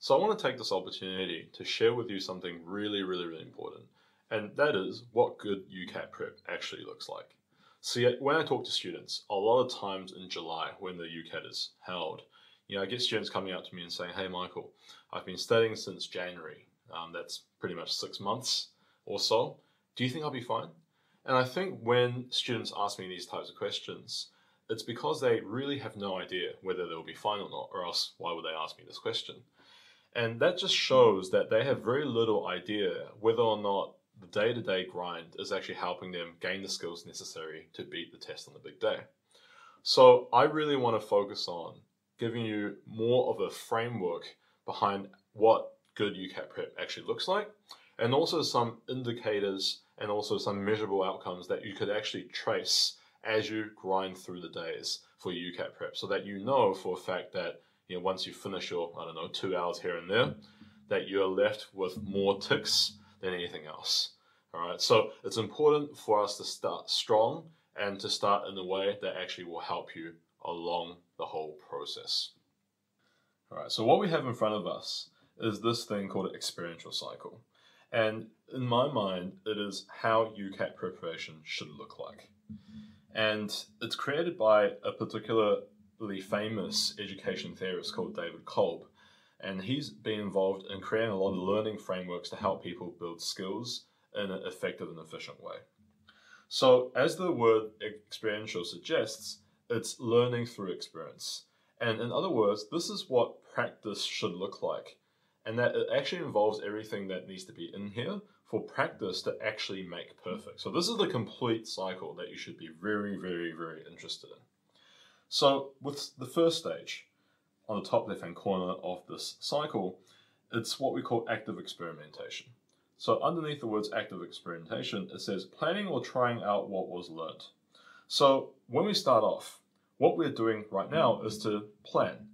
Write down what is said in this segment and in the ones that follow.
So I want to take this opportunity to share with you something really important, and that is what good UCAT prep actually looks like. See, when I talk to students, a lot of times in July when the UCAT is held, I get students coming up to me and saying, "Hey Michael, I've been studying since January. That's pretty much 6 months or so. Do you think I'll be fine?" And I think when students ask me these types of questions, it's because they really have no idea whether they'll be fine or not, or else why would they ask me this question? And that just shows that they have very little idea whether or not the day-to-day grind is actually helping them gain the skills necessary to beat the test on the big day. So I really want to focus on giving you more of a framework behind what good UCAT prep actually looks like, and also some indicators and also some measurable outcomes that you could actually trace as you grind through the days for UCAT prep, so that you know for a fact that once you finish your, 2 hours here and there, that you're left with more ticks than anything else. All right, so it's important for us to start strong and to start in a way that actually will help you along the whole process. All right, so what we have in front of us is this thing called Experiential Cycle. And in my mind, it is how UCAT preparation should look like. And it's created by a particularly famous education theorist called David Kolb. And he's been involved in creating a lot of learning frameworks to help people build skills in an effective and efficient way. So as the word experiential suggests, it's learning through experience. And in other words, this is what practice should look like. And that it actually involves everything that needs to be in here for practice to actually make perfect. So this is the complete cycle that you should be very interested in. So with the first stage, on the top left-hand corner of this cycle, it's what we call active experimentation. So underneath the words active experimentation, it says planning or trying out what was learned. So when we start off, what we're doing right now is to plan.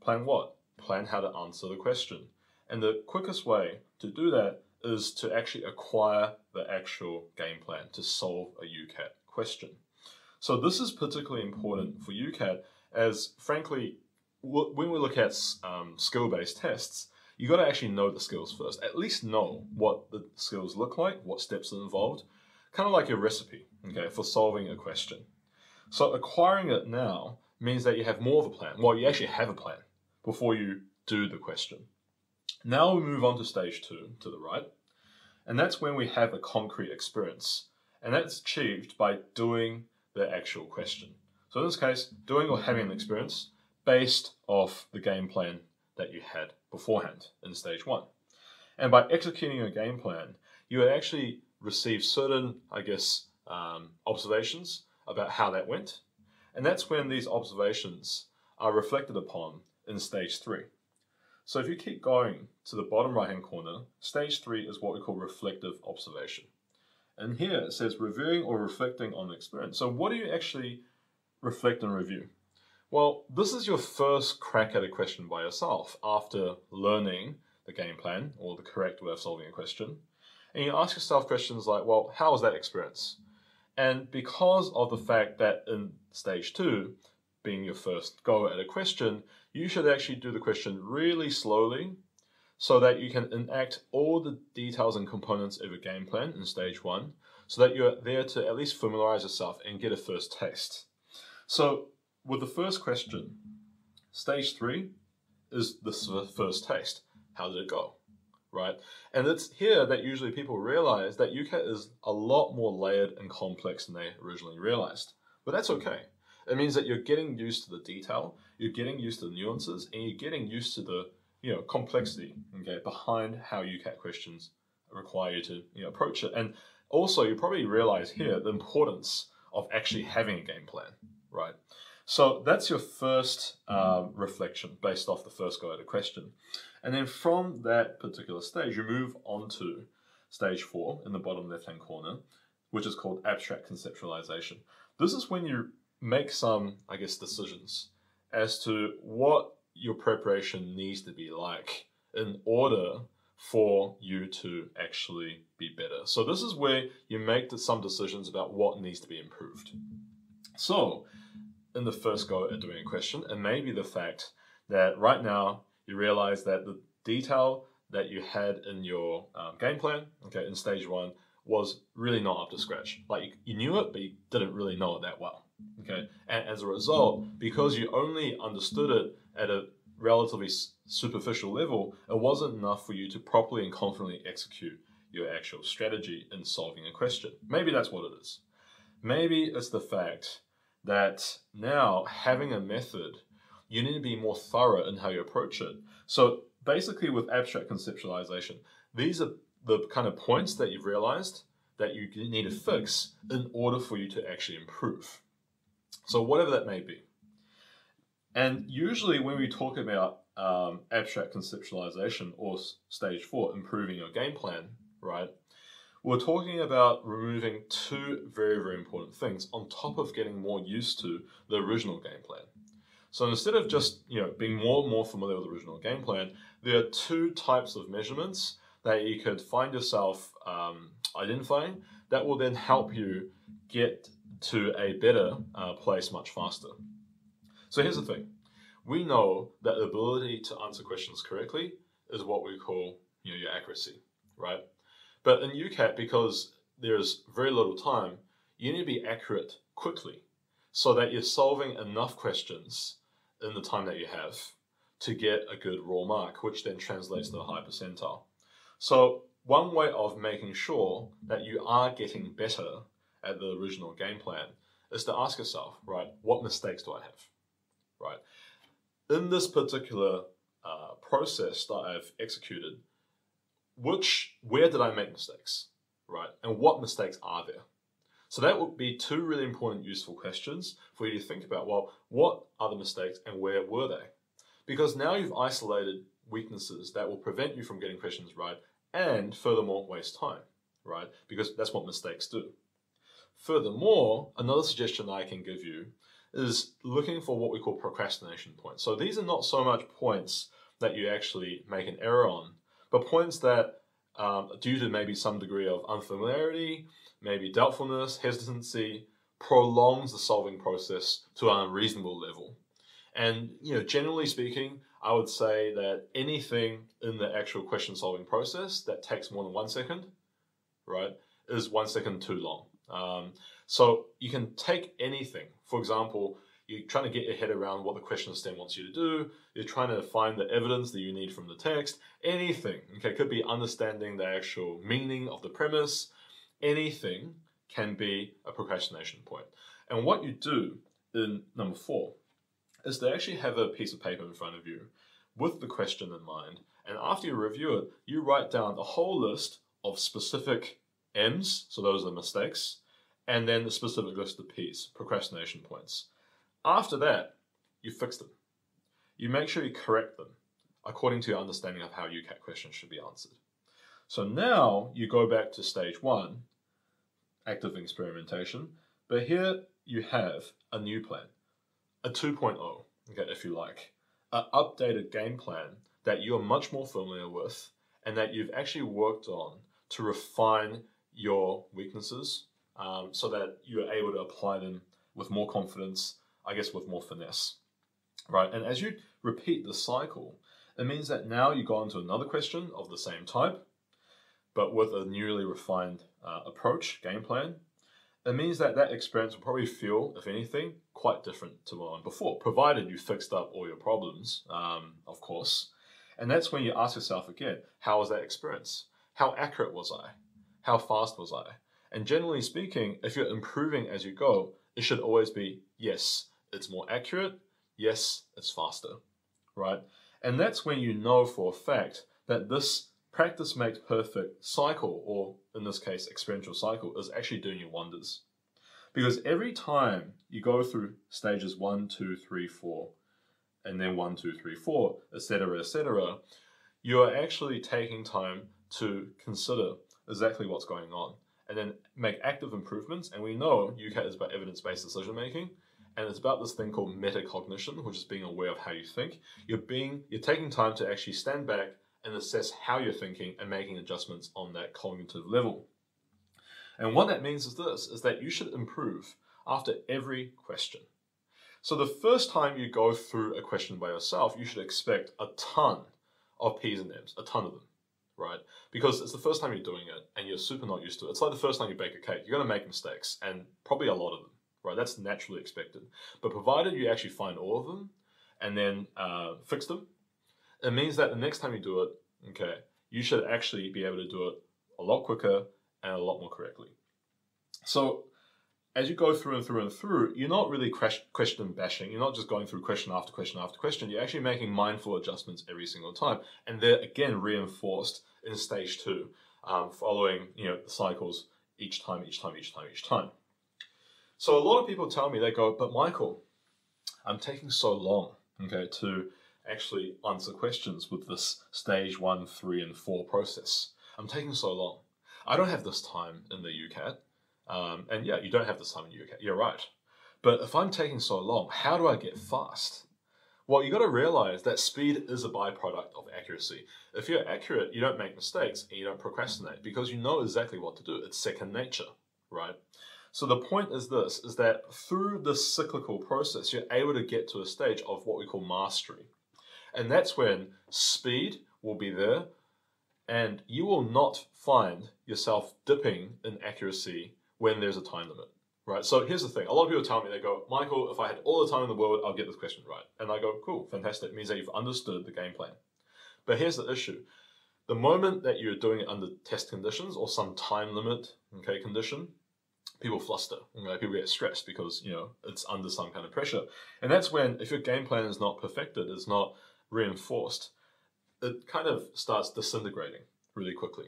Plan what? Plan how to answer the question. And the quickest way to do that is to actually acquire the actual game plan to solve a UCAT question. So this is particularly important for UCAT as, frankly, when we look at skill-based tests, you got to actually know the skills first. At least know what the skills look like, what steps are involved, kind of like a recipe, okay, for solving a question. So acquiring it now means that you have more of a plan. Well, you actually have a plan before you do the question. Now we move on to stage 2, to the right, and that's when we have a concrete experience, and that's achieved by doing the actual question. So in this case, doing or having an experience based off the game plan that you had beforehand in stage 1. And by executing a game plan, you would actually receive certain, observations about how that went, and that's when these observations are reflected upon in stage 3. So if you keep going to the bottom right-hand corner, stage 3 is what we call reflective observation. And here it says reviewing or reflecting on the experience. So what do you actually reflect and review? Well, this is your first crack at a question by yourself after learning the game plan or the correct way of solving a question. And you ask yourself questions like, well, how was that experience? And because of the fact that in stage 2, being your first go at a question, you should actually do the question really slowly so that you can enact all the details and components of a game plan in stage 1 so that you're there to at least familiarize yourself and get a first taste. So with the first question, stage 3 is the first taste. How did it go? Right? And it's here that usually people realize that UCAT is a lot more layered and complex than they originally realized. But that's okay. It means that you're getting used to the detail, you're getting used to the nuances, and you're getting used to the complexity behind how UCAT questions require you to approach it. And also, you probably realize here the importance of actually having a game plan, right? So that's your first reflection based off the first go at a question. And then from that particular stage, you move on to stage 4 in the bottom left-hand corner, which is called abstract conceptualization. This is when you make some, decisions as to what your preparation needs to be like in order for you to actually be better. So this is where you make some decisions about what needs to be improved. So in the first go at doing a question, it may be the fact that right now You realize that the detail that you had in your game plan, okay, in stage 1, was really not up to scratch. Like you knew it, but you didn't really know it that well. Okay, and as a result, because you only understood it at a relatively superficial level, it wasn't enough for you to properly and confidently execute your actual strategy in solving a question. Maybe that's what it is. Maybe it's the fact that now having a method, you need to be more thorough in how you approach it. So basically with abstract conceptualization, these are the kind of points that you've realized that you need to fix in order for you to actually improve. So whatever that may be. And usually when we talk about abstract conceptualization or stage 4, improving your game plan, right, we're talking about removing 2 very, very important things on top of getting more used to the original game plan. So instead of just being more and more familiar with the original game plan, there are 2 types of measurements that you could find yourself identifying that will then help you get to a better place much faster. So here's the thing. We know that the ability to answer questions correctly is what we call your accuracy, right? But in UCAT, because there's very little time, you need to be accurate quickly so that you're solving enough questions in the time that you have to get a good raw mark, which then translates to a high percentile. So one way of making sure that you are getting better at the original game plan is to ask yourself, right, what mistakes do I have, right? In this particular process that I've executed, where did I make mistakes, right? And what mistakes are there? So that would be 2 really important, useful questions for you to think about. Well, what are the mistakes and where were they? Because now you've isolated weaknesses that will prevent you from getting questions right and furthermore waste time, right? Because that's what mistakes do. Furthermore, another suggestion I can give you is looking for what we call procrastination points. So these are not so much points that you actually make an error on, but points that due to maybe some degree of unfamiliarity, maybe doubtfulness, hesitancy, prolongs the solving process to an unreasonable level. And generally speaking, I would say that anything in the actual question solving process that takes more than 1 second, right, is 1 second too long. So you can take anything. For example, you're trying to get your head around what the question stem wants you to do. You're trying to find the evidence that you need from the text. Anything, okay, could be understanding the actual meaning of the premise. Anything can be a procrastination point. And what you do in number 4 is to actually have a piece of paper in front of you with the question in mind. And after you review it, you write down a whole list of specific M's, so those are the mistakes, and then the specific list of P's, procrastination points. After that, you fix them. You make sure you correct them according to your understanding of how UCAT questions should be answered. So now you go back to stage 1, active experimentation, but here you have a new plan, a 2.0, okay, if you like, an updated game plan that you're much more familiar with and that you've actually worked on to refine your weaknesses so that you're able to apply them with more confidence, I guess with more finesse, right? And as you repeat the cycle, it means that now you go on to another question of the same type, but with a newly refined approach, game plan. It means that that experience will probably feel, if anything, quite different to the one before, provided you fixed up all your problems, of course. And that's when you ask yourself again, how was that experience? How accurate was I? How fast was I? And generally speaking, if you're improving as you go, it should always be, yes, it's more accurate, yes, it's faster, right? And that's when you know for a fact that this practice makes perfect cycle, or in this case, experiential cycle, is actually doing you wonders. Because every time you go through stages 1, 2, 3, 4, and then 1, 2, 3, 4, etc., you're actually taking time to consider exactly what's going on and then make active improvements. And we know UCAT is about evidence-based decision making, and it's about this thing called metacognition, which is being aware of how you think. You're taking time to actually stand back and assess how you're thinking and making adjustments on that cognitive level. And what that means is this, is that you should improve after every question. So the first time you go through a question by yourself, you should expect a ton of P's and M's, a ton of them, right? Because it's the first time you're doing it and you're super not used to it. It's like the first time you bake a cake. You're going to make mistakes, and probably a lot of them, right? That's naturally expected. But provided you actually find all of them and then fix them, it means that the next time you do it, okay, you should actually be able to do it a lot quicker and a lot more correctly. So as you go through and through and through, you're not really question bashing. You're not just going through question after question after question. You're actually making mindful adjustments every single time. And they're, again, reinforced in stage 2, following the cycles each time. So a lot of people tell me, they go, but Michael, I'm taking so long, okay, to actually answer questions with this stage 1, 3, and 4 process. I'm taking so long. I don't have this time in the UCAT. And yeah, you don't have this time in UCAT. You're right. But if I'm taking so long, how do I get fast? Well, you got to realize that speed is a byproduct of accuracy. If you're accurate, you don't make mistakes and you don't procrastinate because you know exactly what to do. It's second nature, right? So the point is this, is that through this cyclical process, you're able to get to a stage of what we call mastery. And that's when speed will be there and you will not find yourself dipping in accuracy when there's a time limit, right? So here's the thing. A lot of people tell me, they go, Michael, if I had all the time in the world, I'll get this question right. And I go, cool, fantastic. It means that you've understood the game plan. But here's the issue. The moment that you're doing it under test conditions or some time limit, okay, condition, people fluster, okay? People get stressed because, it's under some kind of pressure. And that's when, if your game plan is not perfected, it's not reinforced, it kind of starts disintegrating really quickly.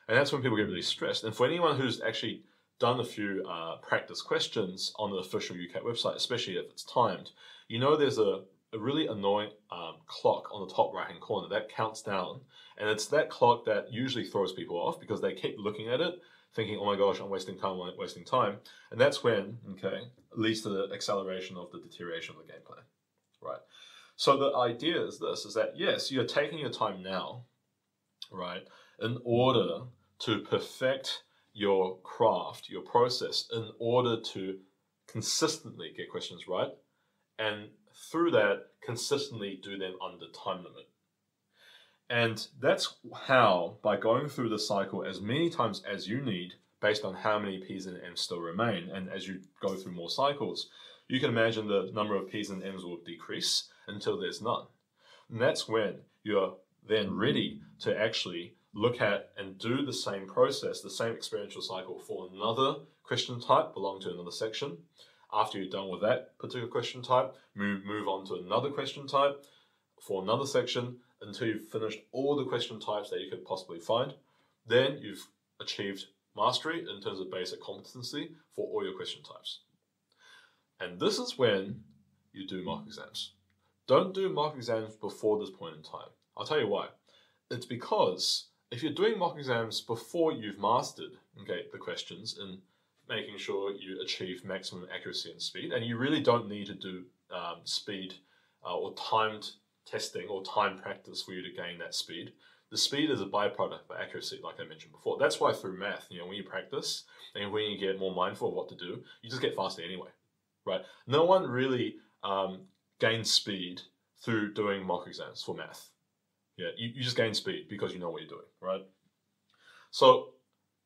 And that's when people get really stressed. And for anyone who's actually done a few practice questions on the official UCAT website, especially if it's timed, there's a really annoying clock on the top right-hand corner that counts down. And it's that clock that usually throws people off because they keep looking at it, thinking, oh my gosh, I'm wasting time. And that's when, okay, it leads to the acceleration of the deterioration of the game plan, right? So the idea is this, is that yes, you're taking your time now, right, in order to perfect your craft, your process, in order to consistently get questions right, and through that, consistently do them under time limit. And that's how, by going through the cycle as many times as you need, based on how many P's and M's still remain, and as you go through more cycles, you can imagine the number of P's and M's will decrease until there's none. And that's when you're then ready to actually look at and do the same process, the same experiential cycle for another question type belonging to another section. After you're done with that particular question type, move on to another question type for another section until you've finished all the question types that you could possibly find. Then you've achieved mastery in terms of basic competency for all your question types. And this is when you do mock exams. Don't do mock exams before this point in time. I'll tell you why. It's because if you're doing mock exams before you've mastered, okay, the questions and making sure you achieve maximum accuracy and speed, and you really don't need to do speed or timed testing or time practice for you to gain that speed. The speed is a byproduct of accuracy, like I mentioned before. That's why through math, when you practice and when you get more mindful of what to do, you just get faster anyway, right? No one really gains speed through doing mock exams for math. Yeah, you just gain speed because you know what you're doing, right? So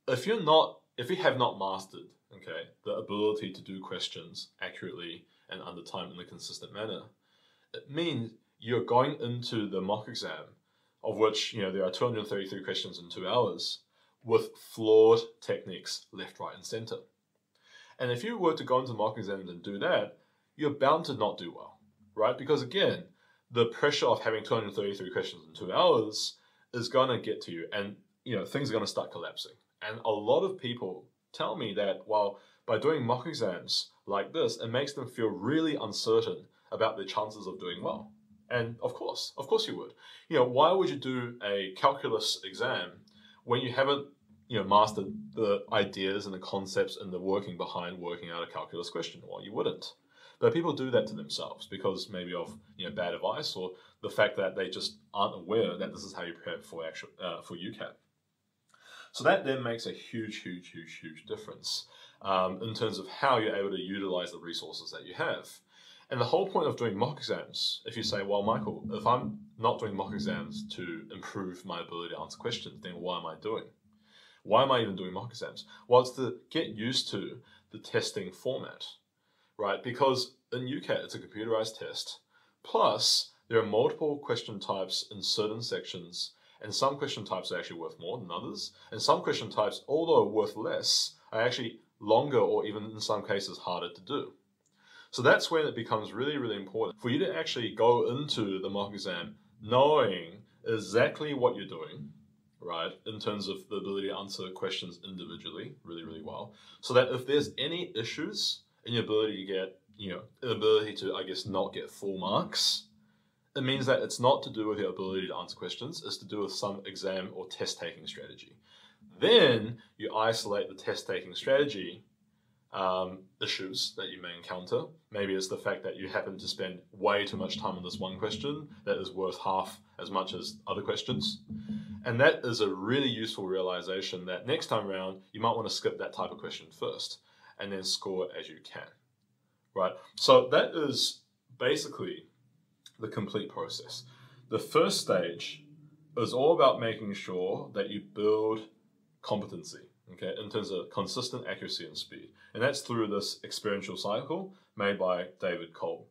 if you have not mastered, okay, the ability to do questions accurately and under time in a consistent manner, it means you're going into the mock exam, of which there are 233 questions in 2 hours, with flawed techniques left, right, and center. And if you were to go into mock exams and do that, you're bound to not do well, right? Because again, the pressure of having 233 questions in 2 hours is going to get to you, and things are going to start collapsing. And a lot of people tell me that, well, by doing mock exams like this, it makes them feel really uncertain about their chances of doing well. And of course you would. Why would you do a calculus exam when you haven't mastered the ideas and the concepts and the working behind working out a calculus question? Well, you wouldn't. But people do that to themselves because maybe of bad advice or the fact that they just aren't aware that this is how you prepare for UCAT. So that then makes a huge difference in terms of how you're able to utilize the resources that you have. And the whole point of doing mock exams, if you say, well, Michael, if I'm not doing mock exams to improve my ability to answer questions, then what am I doing? Why am I even doing mock exams? Well, it's to get used to the testing format, right? Because in UCAT, it's a computerized test. Plus, there are multiple question types in certain sections, and some question types are actually worth more than others. And some question types, although worth less, are actually longer or even in some cases harder to do. So that's when it becomes really, really important for you to actually go into the mock exam knowing exactly what you're doing, right, in terms of the ability to answer questions individually really, really well. So that if there's any issues in your ability to get, the ability to, I guess, not get full marks, it means that it's not to do with your ability to answer questions, it's to do with some exam or test taking strategy. Then you isolate the test taking strategy issues that you may encounter. Maybe it's the fact that you happen to spend way too much time on this one question that is worth half as much as other questions. And that is a really useful realization that next time around, you might want to skip that type of question first and then score as you can, right? So that is basically the complete process. The first stage is all about making sure that you build competency, okay, in terms of consistent accuracy and speed. And that's through this experiential cycle made by David Cole.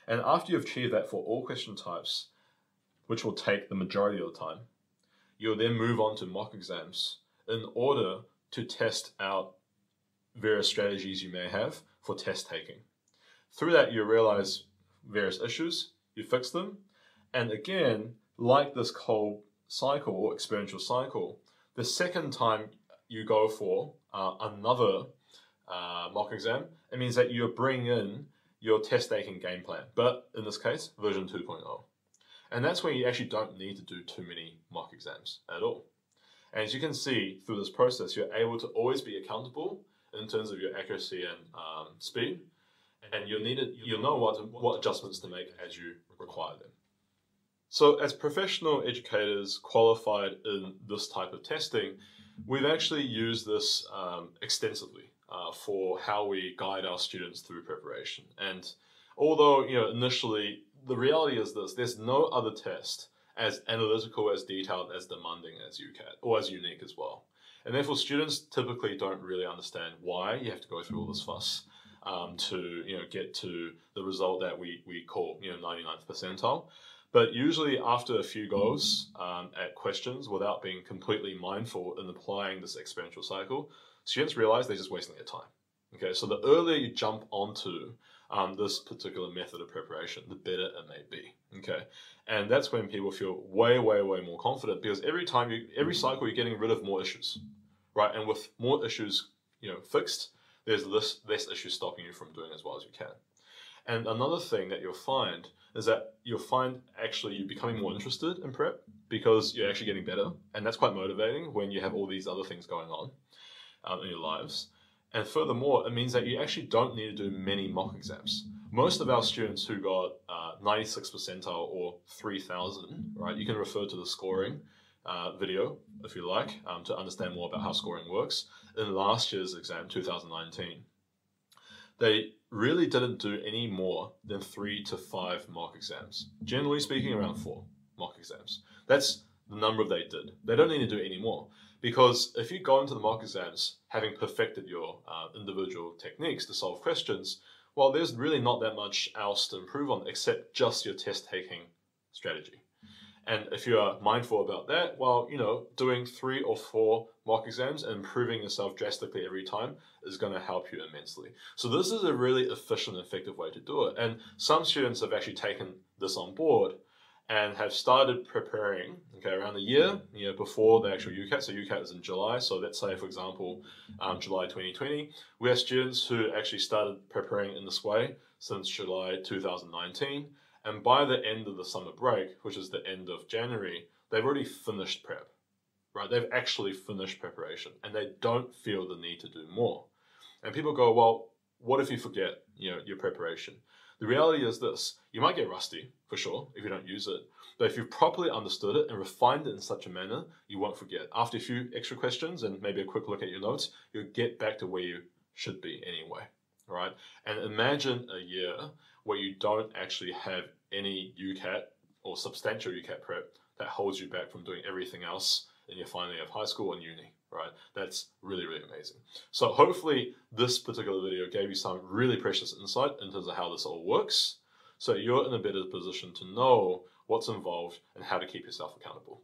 And after you've achieved that for all question types, which will take the majority of the time, you'll then move on to mock exams in order to test out various strategies you may have for test taking. Through that, you realize various issues, you fix them, and again, like this Cole cycle or experiential cycle, the second time you go for another mock exam, it means that you bring in your test-taking game plan, but in this case, version 2.0. And that's when you actually don't need to do too many mock exams at all. And as you can see through this process, you're able to always be accountable in terms of your accuracy and speed, and you'll know what adjustments to make as you require them. So as professional educators qualified in this type of testing, we've actually used this extensively for how we guide our students through preparation. And although, initially, the reality is this, there's no other test as analytical, as detailed, as demanding as UCAT, or as unique as well. And therefore, students typically don't really understand why you have to go through all this fuss to get to the result that we call 99th percentile. But usually after a few goes at questions without being completely mindful in applying this experiential cycle, students realize they're just wasting their time. Okay, so the earlier you jump onto this particular method of preparation, the better it may be. Okay, and that's when people feel way, way, way more confident, because every cycle you're getting rid of more issues, right? And with more issues, fixed, there's less issues stopping you from doing as well as you can. And another thing that you'll find is that you'll find actually you're becoming more interested in prep because you're actually getting better, and that's quite motivating when you have all these other things going on in your lives. And furthermore, it means that you actually don't need to do many mock exams. Most of our students who got 96th percentile or 3000, right? You can refer to the scoring video if you like to understand more about how scoring works. In last year's exam, 2019, they really didn't do any more than 3 to 5 mock exams. Generally speaking, around 4 mock exams. That's the number they did. They don't need to do any more, because if you go into the mock exams having perfected your individual techniques to solve questions, well, there's really not that much else to improve on except just your test-taking strategy. And if you are mindful about that, well, doing 3 or 4 mock exams and improving yourself drastically every time is going to help you immensely. So this is a really efficient and effective way to do it. And some students have actually taken this on board and have started preparing, around a year, before the actual UCAT. So UCAT is in July. So let's say, for example, July 2020, we have students who actually started preparing in this way since July 2019. And by the end of the summer break, which is the end of January, they've already finished prep, right? They've actually finished preparation and they don't feel the need to do more. And people go, well, what if you forget, your preparation? The reality is this: you might get rusty, for sure, if you don't use it. But if you've properly understood it and refined it in such a manner, you won't forget. After a few extra questions and maybe a quick look at your notes, you'll get back to where you should be anyway, all right? And imagine a year where you don't actually have any UCAT or substantial UCAT prep that holds you back from doing everything else in your final year of high school and uni, right? That's really, really amazing. So hopefully this particular video gave you some really precious insight in terms of how this all works, so you're in a better position to know what's involved and how to keep yourself accountable.